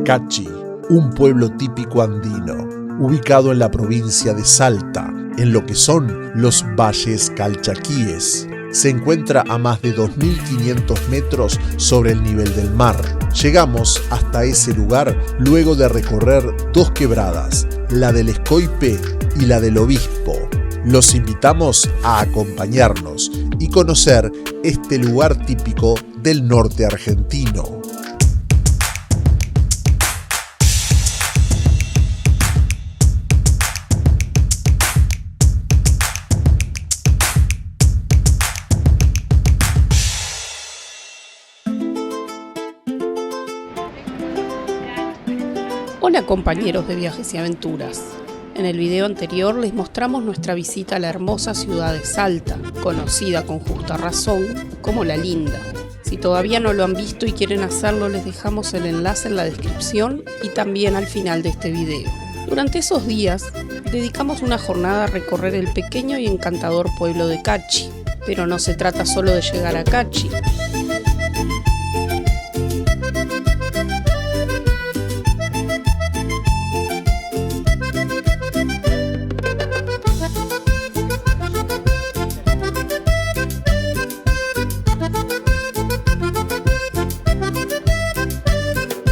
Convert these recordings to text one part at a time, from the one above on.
Cachi, un pueblo típico andino, ubicado en la provincia de Salta, en lo que son los Valles Calchaquíes. Se encuentra a más de 2.500 metros sobre el nivel del mar. Llegamos hasta ese lugar luego de recorrer dos quebradas, la del Escoipe y la del Obispo. Los invitamos a acompañarnos y conocer este lugar típico del norte argentino. Hola compañeros de Viajes y Aventuras. En el video anterior les mostramos nuestra visita a la hermosa ciudad de Salta, conocida con justa razón como La Linda. Si todavía no lo han visto y quieren hacerlo, les dejamos el enlace en la descripción y también al final de este video. Durante esos días, dedicamos una jornada a recorrer el pequeño y encantador pueblo de Cachi. Pero no se trata solo de llegar a Cachi.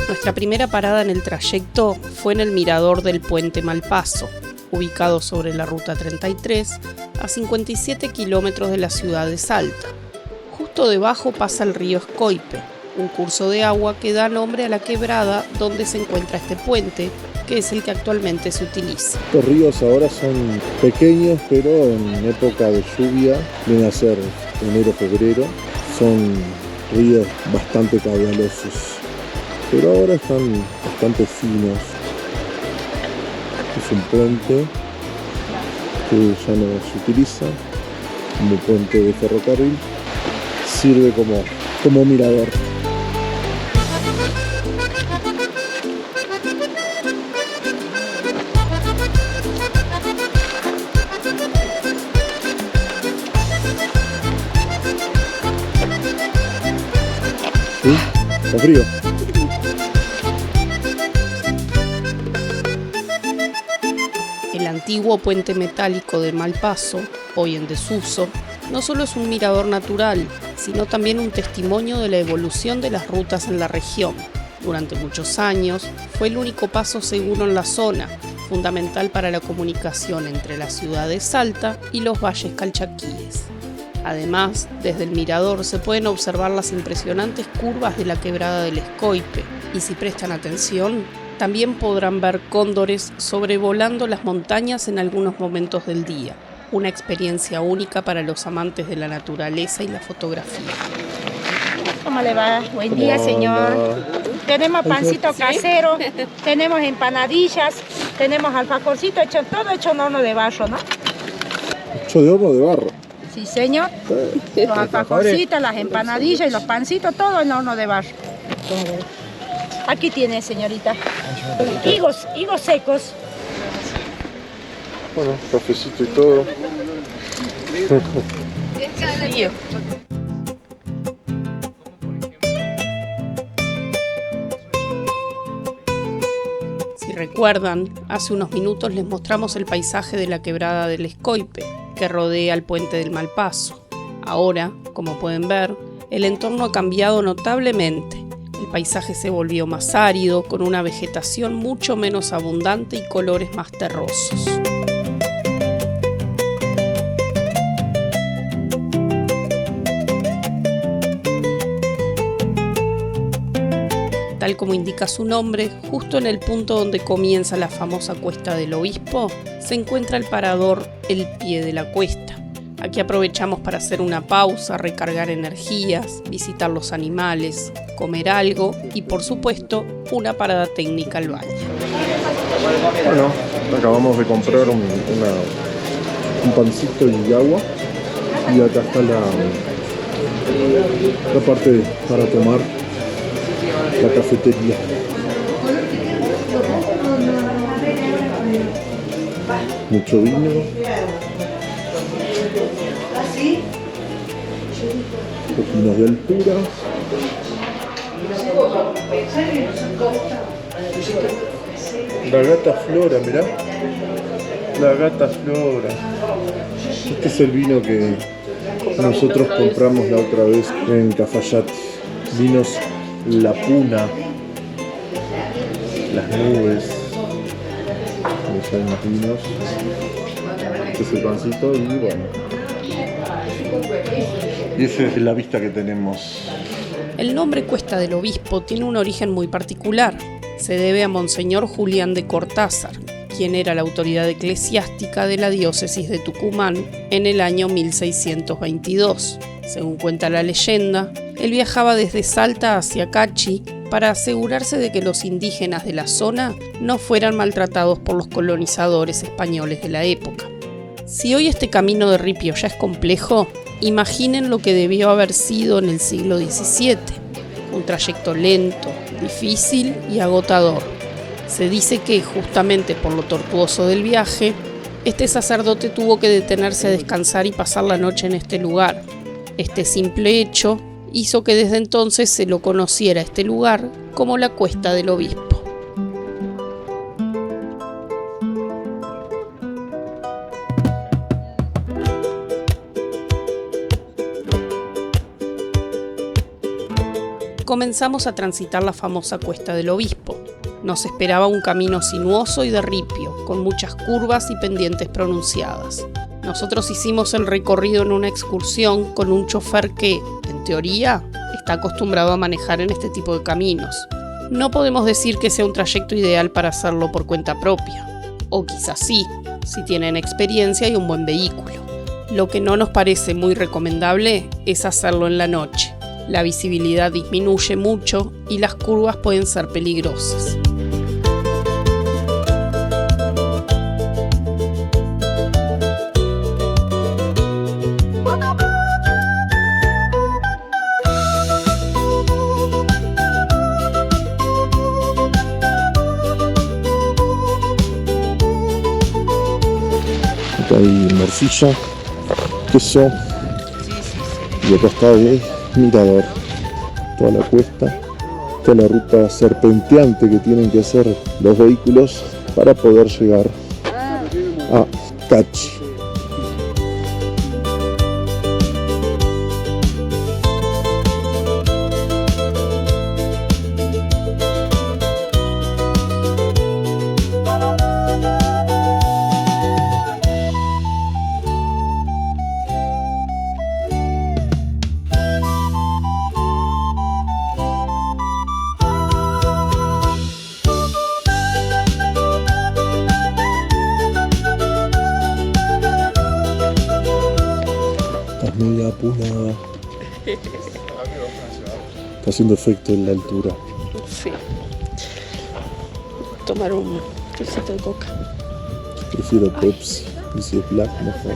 Nuestra primera parada en el trayecto fue en el mirador del Puente Malpaso, ubicado sobre la Ruta 33, a 57 kilómetros de la ciudad de Salta. Justo debajo pasa el río Escoipe, un curso de agua que da nombre a la quebrada donde se encuentra este puente, que es el que actualmente se utiliza. Los ríos ahora son pequeños, pero en época de lluvia, viene a ser enero-febrero, son ríos bastante caudalosos. Pero ahora están bastante finos. Es un puente que ya no se utiliza como puente de ferrocarril. Sirve como mirador. ¿Sí? ¿Está frío? El antiguo puente metálico de Malpaso, hoy en desuso, no solo es un mirador natural, sino también un testimonio de la evolución de las rutas en la región. Durante muchos años, fue el único paso seguro en la zona, fundamental para la comunicación entre la ciudad de Salta y los valles calchaquíes. Además, desde el mirador se pueden observar las impresionantes curvas de la quebrada del Escoipe, y si prestan atención, también podrán ver cóndores sobrevolando las montañas en algunos momentos del día. Una experiencia única para los amantes de la naturaleza y la fotografía. ¿Cómo le va? Buen día, señor. Tenemos pancito casero, tenemos empanadillas, tenemos alfajorcito todo hecho en horno de barro, ¿no? ¿Hecho de horno de barro? Sí, señor. Los alfajorcitos, las empanadillas y los pancitos, todo en horno de barro. Aquí tiene, señorita. Higos secos. Bueno, cafecito y todo. Si recuerdan, hace unos minutos les mostramos el paisaje de la quebrada del Escoipe, que rodea el puente del Malpaso. Ahora, como pueden ver, el entorno ha cambiado notablemente. El paisaje se volvió más árido, con una vegetación mucho menos abundante y colores más terrosos. Tal como indica su nombre, justo en el punto donde comienza la famosa cuesta del Obispo, se encuentra el parador El Pie de la Cuesta. Aquí aprovechamos para hacer una pausa, recargar energías, visitar los animales, comer algo y, por supuesto, una parada técnica al baño. Bueno, acabamos de comprar un pancito y agua. Y acá está la parte para tomar, la cafetería. Mucho vino. Los vinos de altura. La gata Flora, mirá. La gata Flora. Este es el vino que nosotros compramos la otra vez en Cafayate. Vinos La Puna. Las nubes. Ahí hay más vinos. Este es el pancito y bueno. Y esa es la vista que tenemos. El nombre Cuesta del Obispo tiene un origen muy particular. Se debe a Monseñor Julián de Cortázar, quien era la autoridad eclesiástica de la diócesis de Tucumán en el año 1622. Según cuenta la leyenda, él viajaba desde Salta hacia Cachi para asegurarse de que los indígenas de la zona no fueran maltratados por los colonizadores españoles de la época. Si hoy este camino de ripio ya es complejo, imaginen lo que debió haber sido en el siglo XVII. Un trayecto lento, difícil y agotador. Se dice que, justamente por lo tortuoso del viaje, este sacerdote tuvo que detenerse a descansar y pasar la noche en este lugar. Este simple hecho hizo que desde entonces se lo conociera este lugar como la Cuesta del Obispo. Comenzamos a transitar la famosa Cuesta del Obispo. Nos esperaba un camino sinuoso y de ripio, con muchas curvas y pendientes pronunciadas. Nosotros hicimos el recorrido en una excursión con un chofer que, en teoría, está acostumbrado a manejar en este tipo de caminos. No podemos decir que sea un trayecto ideal para hacerlo por cuenta propia. O quizás sí, si tienen experiencia y un buen vehículo. Lo que no nos parece muy recomendable es hacerlo en la noche. La visibilidad disminuye mucho y las curvas pueden ser peligrosas. Acá hay morcilla, queso y acá está el mirador, toda la cuesta, toda la ruta serpenteante que tienen que hacer los vehículos para poder llegar a Cachi. Media apurada. Está haciendo efecto en la altura. Sí. Tomar un trocito de coca. Prefiero Pepsi. Y si es black, mejor.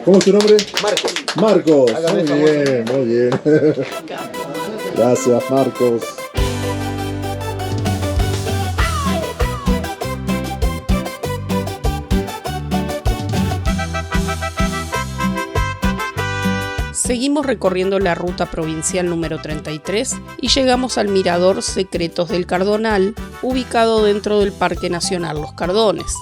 ¿Cómo es tu nombre? Marcos. Marcos. Hágame Muy famoso. bien, muy bien. Gracias, Marcos. Seguimos recorriendo la ruta provincial número 33 y llegamos al mirador Secretos del Cardonal, ubicado dentro del Parque Nacional Los Cardones.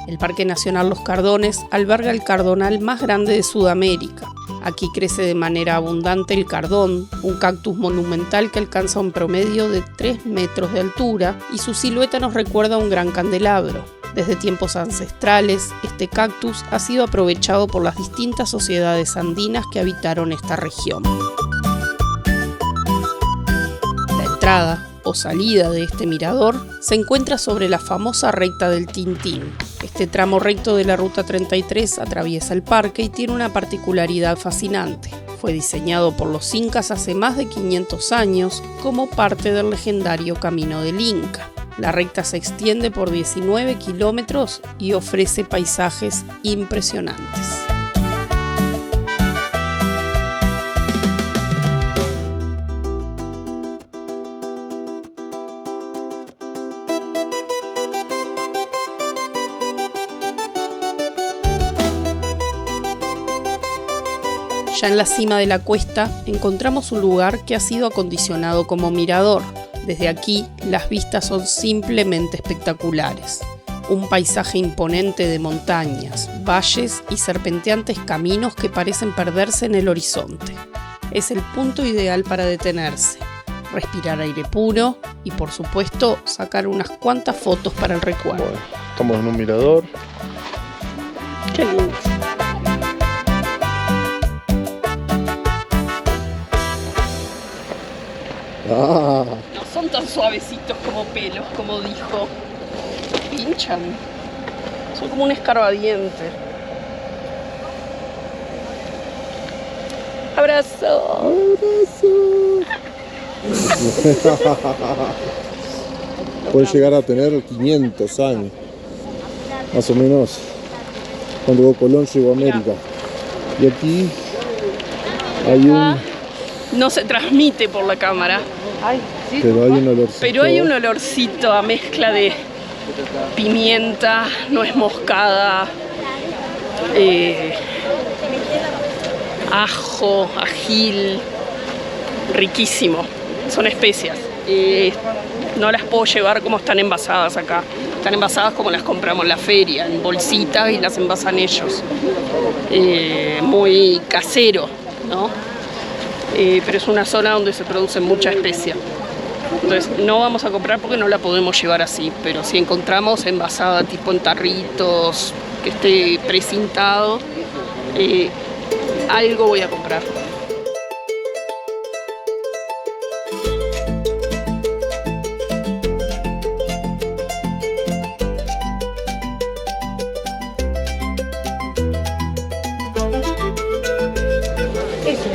El Parque Nacional Los Cardones alberga el cardonal más grande de Sudamérica. Aquí crece de manera abundante el cardón, un cactus monumental que alcanza un promedio de 3 metros de altura y su silueta nos recuerda a un gran candelabro. Desde tiempos ancestrales, este cactus ha sido aprovechado por las distintas sociedades andinas que habitaron esta región. La entrada o salida de este mirador se encuentra sobre la famosa recta del Tintín. Este tramo recto de la Ruta 33 atraviesa el parque y tiene una particularidad fascinante. Fue diseñado por los incas hace más de 500 años como parte del legendario Camino del Inca. La recta se extiende por 19 kilómetros y ofrece paisajes impresionantes. Ya en la cima de la cuesta encontramos un lugar que ha sido acondicionado como mirador. Desde aquí las vistas son simplemente espectaculares. Un paisaje imponente de montañas, valles y serpenteantes caminos que parecen perderse en el horizonte. Es el punto ideal para detenerse, respirar aire puro y por supuesto sacar unas cuantas fotos para el recuerdo. Bueno, estamos en un mirador. Qué lindo. Ah, No son tan suavecitos como pelos, como dijo. Pinchan. Son como un escarbadiente. Abrazo. puede llegar a tener 500 años, más o menos, cuando Colón llegó a América. Y aquí hay un... No se transmite por la cámara. Pero hay un olorcito. Pero hay un olorcito a mezcla de pimienta, nuez moscada, ajo, ajil, riquísimo. Son especias. No las puedo llevar como están envasadas acá. Están envasadas como las compramos en la feria, en bolsitas, y las envasan ellos. Muy casero, ¿no? Pero es una zona donde se produce mucha especia. Entonces no vamos a comprar porque no la podemos llevar así, pero si encontramos envasada tipo en tarritos, que esté precintado, algo voy a comprar.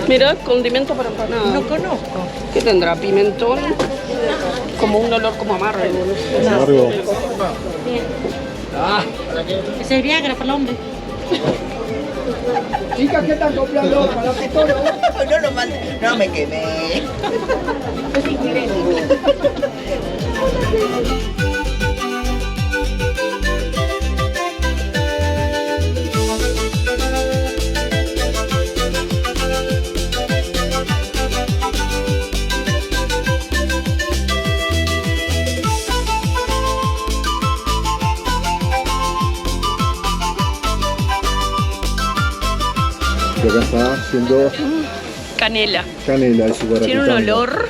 Mira, condimento para empanada. No conozco. ¿Qué tendrá? Pimentón, como un olor como amargo. Amargo. Es el Viagra para el hombre. Chicas, ¿qué están comprando para la futuro? No lo mandé, no me quemé. Y acá está haciendo Canela. canela. Es súper Tiene un apetitante. olor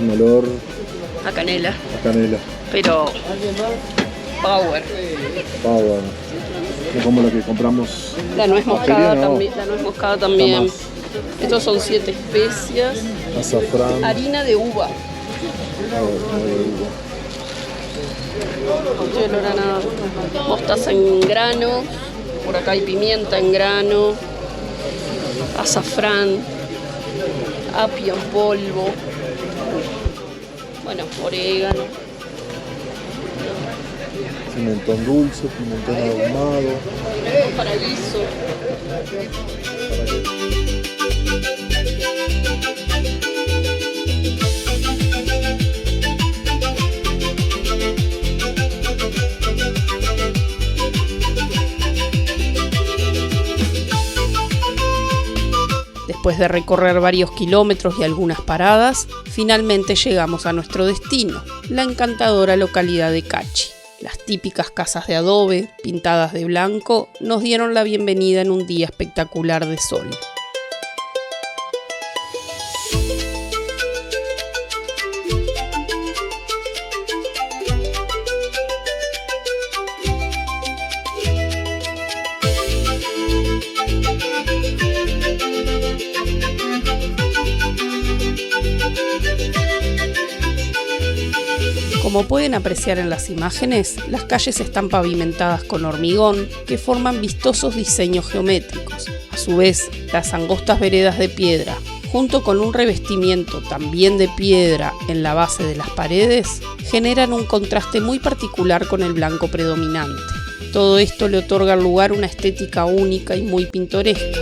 Un olor a canela, a canela. pero power. Power. No como lo que compramos. La nuez moscada no. también. La nuez moscada también. Está Estos son 7 especias. Azafrán. Harina de uva. No estoy olor a nada. Mostaza en grano. Por acá hay pimienta en grano. Azafrán. Apio en polvo. Bueno, orégano. Pimentón dulce, pimentón ahumado. Para guiso. Después Después de recorrer varios kilómetros y algunas paradas, finalmente llegamos a nuestro destino, la encantadora localidad de Cachi. Las típicas casas de adobe, pintadas de blanco, nos dieron la bienvenida en un día espectacular de sol. Como pueden apreciar en las imágenes, las calles están pavimentadas con hormigón que forman vistosos diseños geométricos. A su vez, las angostas veredas de piedra, junto con un revestimiento también de piedra en la base de las paredes, generan un contraste muy particular con el blanco predominante. Todo esto le otorga al lugar una estética única y muy pintoresca.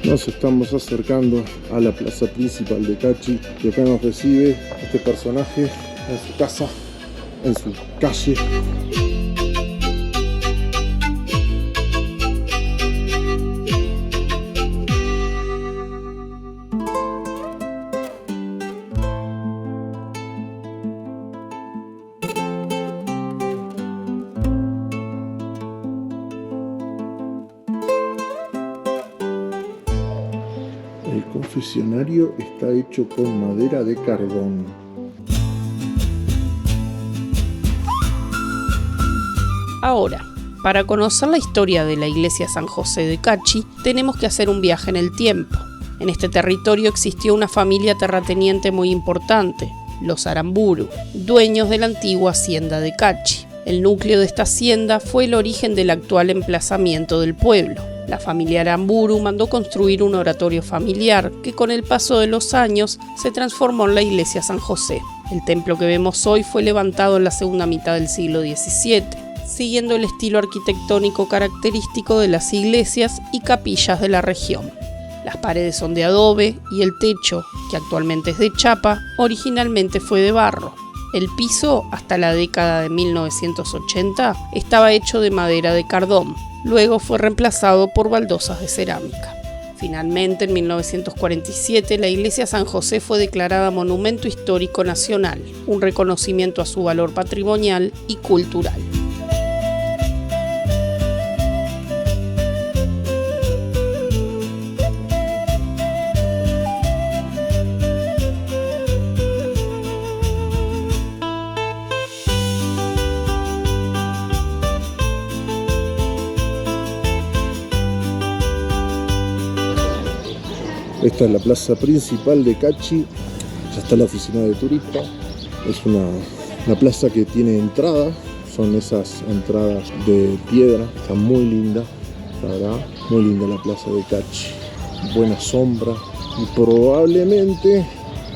Nos estamos acercando a la plaza principal de Cachi y acá nos recibe este personaje en su casa, en su calle. El confesionario está hecho con madera de cardón. Ahora, para conocer la historia de la iglesia San José de Cachi, tenemos que hacer un viaje en el tiempo. En este territorio existió una familia terrateniente muy importante, los Aramburu, dueños de la antigua hacienda de Cachi. El núcleo de esta hacienda fue el origen del actual emplazamiento del pueblo. La familia Aramburu mandó construir un oratorio familiar que con el paso de los años se transformó en la iglesia San José. El templo que vemos hoy fue levantado en la segunda mitad del siglo XVII, siguiendo el estilo arquitectónico característico de las iglesias y capillas de la región. Las paredes son de adobe y el techo, que actualmente es de chapa, originalmente fue de barro. El piso, hasta la década de 1980, estaba hecho de madera de cardón. Luego fue reemplazado por baldosas de cerámica. Finalmente, en 1947, la iglesia San José fue declarada Monumento Histórico Nacional, un reconocimiento a su valor patrimonial y cultural. Esta es la plaza principal de Cachi, ya está la oficina de turista. Es una plaza que tiene entrada, son esas entradas de piedra, está muy linda, la verdad, muy linda la plaza de Cachi. Buena sombra y probablemente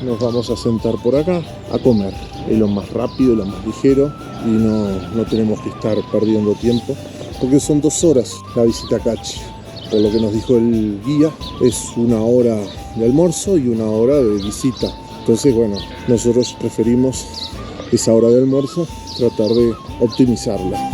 nos vamos a sentar por acá a comer. Es lo más rápido, lo más ligero y no tenemos que estar perdiendo tiempo porque son 2 horas la visita a Cachi. Por lo que nos dijo el guía, es 1 hora de almuerzo y 1 hora de visita. Entonces, bueno, nosotros preferimos esa hora de almuerzo, tratar de optimizarla.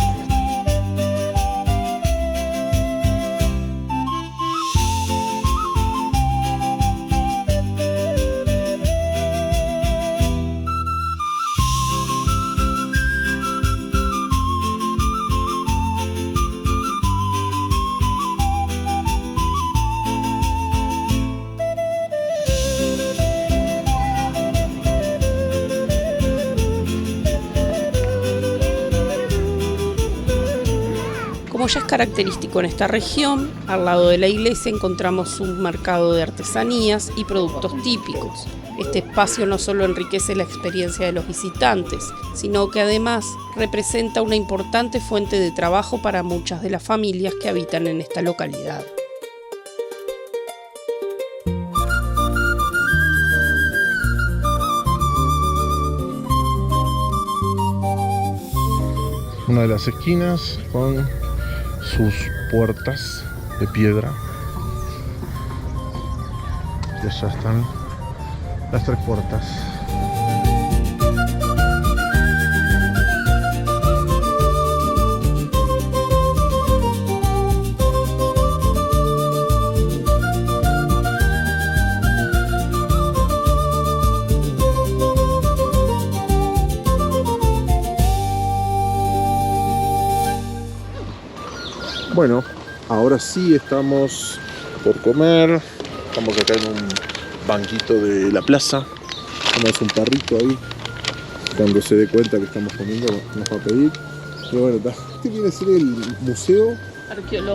Como ya es característico en esta región, al lado de la iglesia encontramos un mercado de artesanías y productos típicos. Este espacio no solo enriquece la experiencia de los visitantes, sino que además representa una importante fuente de trabajo para muchas de las familias que habitan en esta localidad. Una de las esquinas con sus puertas de piedra. Y allá están las 3 puertas. Bueno, ahora sí estamos por comer. Estamos acá en un banquito de la plaza. Tenemos un perrito ahí. Cuando se dé cuenta que estamos comiendo nos va a pedir. Y bueno, este viene a ser el museo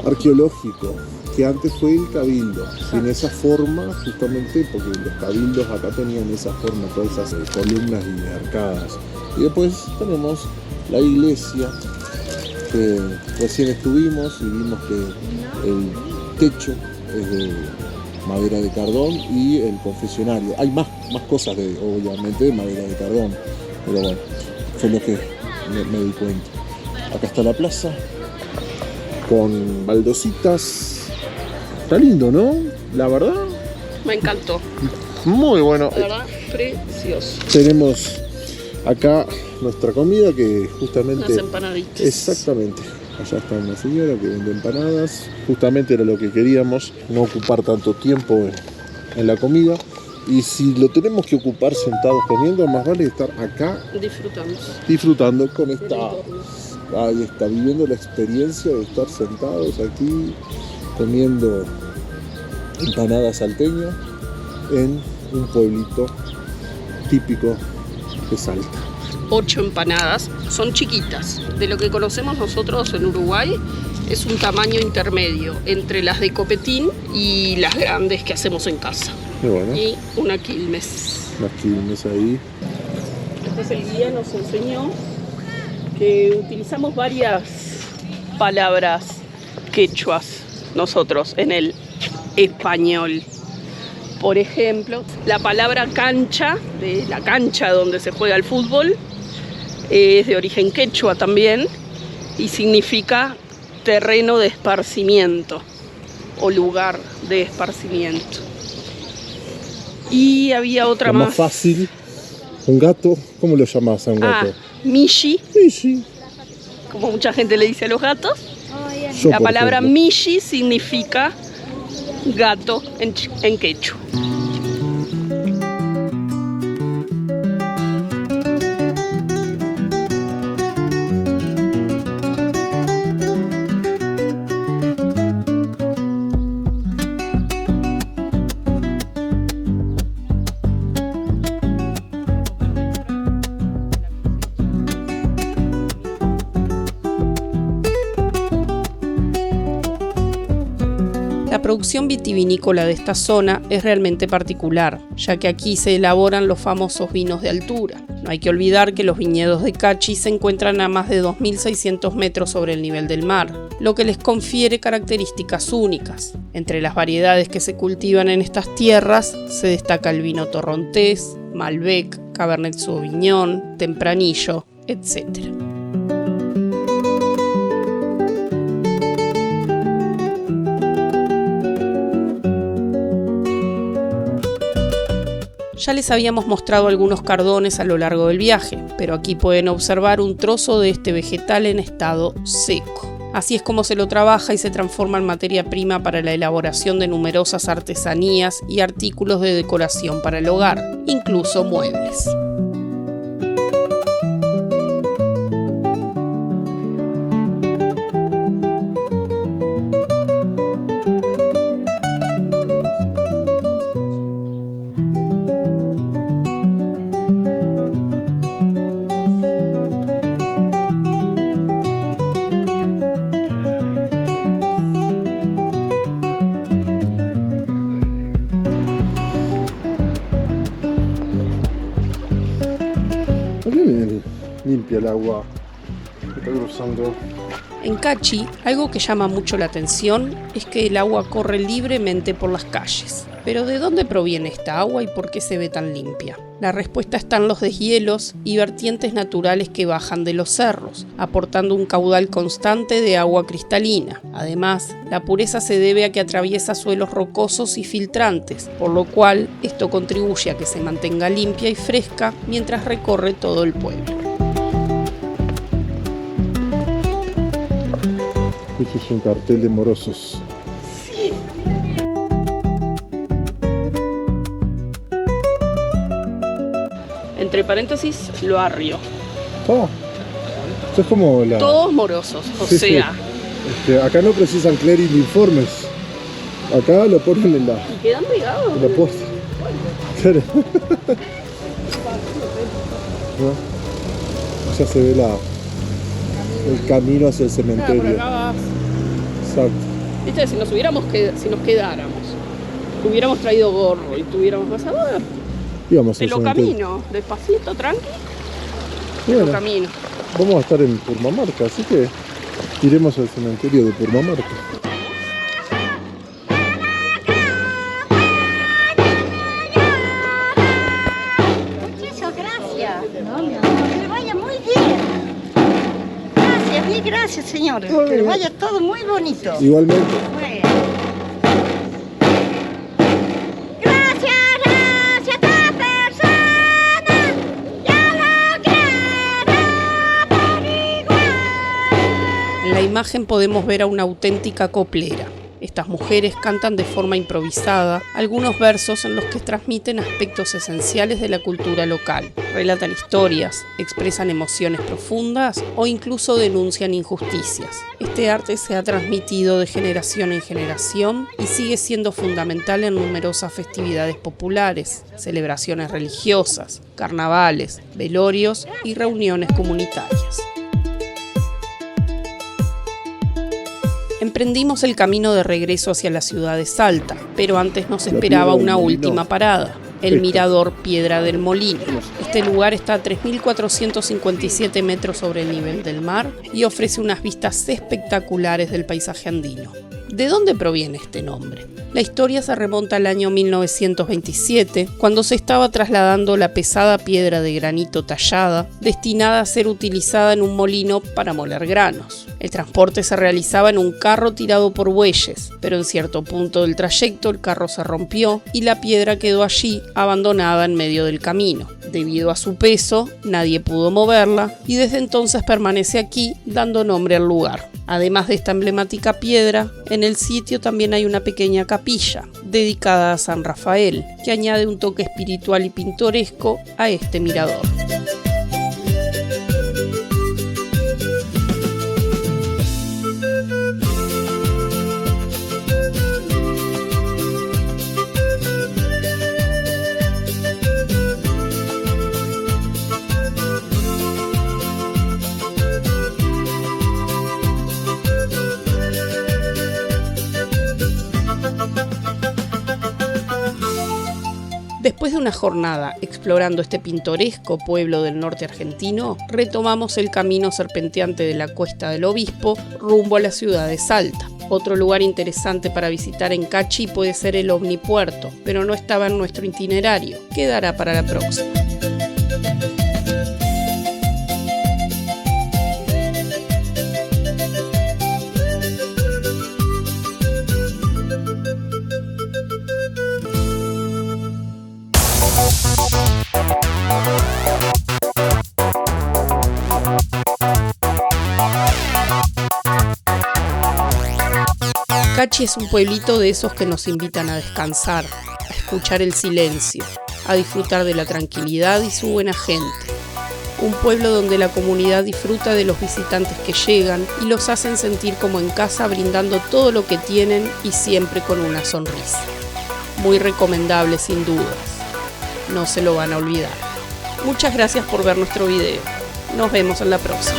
arqueológico, que antes fue el cabildo. Y en esa forma, justamente, porque los cabildos acá tenían esa forma, todas esas columnas y arcadas. Y después tenemos la iglesia, que recién estuvimos y vimos que el techo es de madera de cardón y el confesionario. Hay más cosas, obviamente, de madera de cardón, pero bueno, fue lo que me di cuenta. Acá está la plaza, con baldositas. Está lindo, ¿no? La verdad. Me encantó. Muy bueno. La verdad, precioso. Tenemos acá nuestra comida, que justamente... Unas empanaditas. Exactamente. Allá está una señora que vende empanadas. Justamente era lo que queríamos, no ocupar tanto tiempo en la comida. Y si lo tenemos que ocupar sentados comiendo, más vale estar acá disfrutando con esta... Ahí está, viviendo la experiencia de estar sentados aquí comiendo empanadas salteñas en un pueblito típico de Salta. 8 empanadas, son chiquitas. De lo que conocemos nosotros en Uruguay, es un tamaño intermedio entre las de copetín y las grandes que hacemos en casa. Y bueno, Y una quilmes. las quilmes ahí. Después el guía nos enseñó que utilizamos varias palabras quechuas nosotros en el español. Por ejemplo, la palabra cancha, de la cancha donde se juega el fútbol, es de origen quechua también y significa terreno de esparcimiento o lugar de esparcimiento. Y había otra más fácil. Un gato, ¿cómo lo llamás a un gato? Mishi, Mishi. como mucha gente le dice a los gatos. Yo, La por palabra ejemplo. Mishi significa gato en quechua. La producción vitivinícola de esta zona es realmente particular, ya que aquí se elaboran los famosos vinos de altura. No hay que olvidar que los viñedos de Cachi se encuentran a más de 2.600 metros sobre el nivel del mar, lo que les confiere características únicas. Entre las variedades que se cultivan en estas tierras se destaca el vino torrontés, Malbec, Cabernet Sauvignon, Tempranillo, etc. Ya les habíamos mostrado algunos cardones a lo largo del viaje, pero aquí pueden observar un trozo de este vegetal en estado seco. Así es como se lo trabaja y se transforma en materia prima para la elaboración de numerosas artesanías y artículos de decoración para el hogar, incluso muebles. Limpia el agua que está cruzando. En Cachi, algo que llama mucho la atención es que el agua corre libremente por las calles. Pero ¿de dónde proviene esta agua y por qué se ve tan limpia? La respuesta está en los deshielos y vertientes naturales que bajan de los cerros, aportando un caudal constante de agua cristalina. Además, la pureza se debe a que atraviesa suelos rocosos y filtrantes, por lo cual esto contribuye a que se mantenga limpia y fresca mientras recorre todo el pueblo. Este es un cartel de morosos. Entre paréntesis, lo arrio. Oh, esto es como la... Todos morosos, o Sí, sea, Acá no precisan clearing de informes. Acá lo ponen en la... Y quedan pegados. En la puerta. Claro. ¿No? Ya se ve el camino hacia el cementerio. Por acá vas. Exacto. Viste, si nos quedáramos, hubiéramos traído gorro y tuviéramos pasado, Íbamos te al lo cementerio. camino, despacito, tranqui, te Bueno, lo camino. vamos a estar en Purmamarca, así que iremos al cementerio de Purmamarca. Muchas gracias. Que le vaya muy bien. Gracias, bien, gracias, señor. Que le vaya todo muy bonito. Igualmente. Bueno. Gracias a toda persona. Ya lo quiero por igual. En la imagen podemos ver a una auténtica coplera. Estas mujeres cantan de forma improvisada algunos versos en los que transmiten aspectos esenciales de la cultura local, relatan historias, expresan emociones profundas o incluso denuncian injusticias. Este arte se ha transmitido de generación en generación y sigue siendo fundamental en numerosas festividades populares, celebraciones religiosas, carnavales, velorios y reuniones comunitarias. Emprendimos el camino de regreso hacia la ciudad de Salta, pero antes nos esperaba una última parada, el Mirador Piedra del Molino. Este lugar está a 3.457 metros sobre el nivel del mar y ofrece unas vistas espectaculares del paisaje andino. ¿De dónde proviene este nombre? La historia se remonta al año 1927, cuando se estaba trasladando la pesada piedra de granito tallada, destinada a ser utilizada en un molino para moler granos. El transporte se realizaba en un carro tirado por bueyes, pero en cierto punto del trayecto el carro se rompió y la piedra quedó allí, abandonada en medio del camino. Debido a su peso, nadie pudo moverla y desde entonces permanece aquí, dando nombre al lugar. Además de esta emblemática piedra, en el sitio también hay una pequeña capilla dedicada a San Rafael, que añade un toque espiritual y pintoresco a este mirador. Después de una jornada explorando este pintoresco pueblo del norte argentino, retomamos el camino serpenteante de la Cuesta del Obispo rumbo a la ciudad de Salta. Otro lugar interesante para visitar en Cachi puede ser el Omnipuerto, pero no estaba en nuestro itinerario. Quedará para la próxima. Cachi es un pueblito de esos que nos invitan a descansar, a escuchar el silencio, a disfrutar de la tranquilidad y su buena gente. Un pueblo donde la comunidad disfruta de los visitantes que llegan y los hacen sentir como en casa, brindando todo lo que tienen y siempre con una sonrisa. Muy recomendable sin dudas. No se lo van a olvidar. Muchas gracias por ver nuestro video. Nos vemos en la próxima.